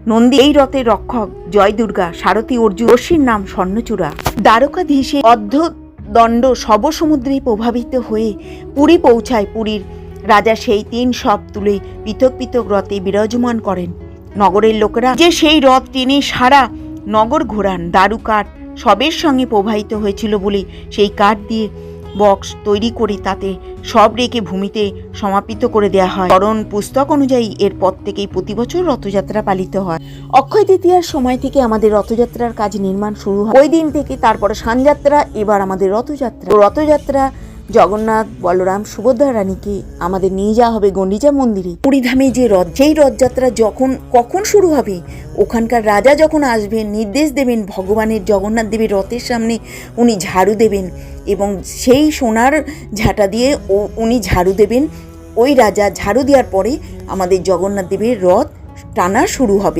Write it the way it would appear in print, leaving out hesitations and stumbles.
নন্দী এই রথের রক্ষক জয় দুর্গা, সারথী অর্জুন, রশ্মির নাম স্বর্ণচূড়া। দ্বারকাধীশে অর্ধদণ্ড সবসমুদ্রে প্রভাবিত হয়ে পুরী পৌঁছায়। পুরীর রাজা সেই 3 শব তুলে পৃথক পৃথক রথে বিরাজমান করেন। নগরের লোকেরা যে সেই রথ টেনে সারা নগর ঘোরান। দারু কাঠ সবের সঙ্গে প্রবাহিত হয়েছিল বলে সেই কাঠ দিয়ে বক্স তৈরি করে তাতে সব রেখে ভূমিতে সমাপিত করে দেওয়া হয়। করণ পুস্তক অনুযায়ী এরপর থেকেই প্রতি বছর রথযাত্রা পালিত হয়। অক্ষয় তৃতীয়ার সময় থেকে আমাদের রথযাত্রার কাজ নির্মাণ শুরু হয়। ওই দিন থেকে তারপরে সানযাত্রা, এবার আমাদের রথযাত্রা জগন্নাথ, বলরাম, সুভদ্রা রানীকে আমাদের নিয়ে যাওয়া হবে গন্ডিচা মন্দিরে। পুরীধামে যে রথ, সেই রথযাত্রা কখন শুরু হবে, ওখানকার রাজা যখন আসবেন নির্দেশ দেবেন, ভগবানের জগন্নাথ দেবের রথের সামনে উনি ঝাড়ু দেবেন এবং সেই সোনার ঝাঁটা দিয়ে উনি ঝাড়ু দেবেন। ওই রাজা ঝাড়ু দেওয়ার পরে আমাদের জগন্নাথ দেবের রথ টানা শুরু হবে।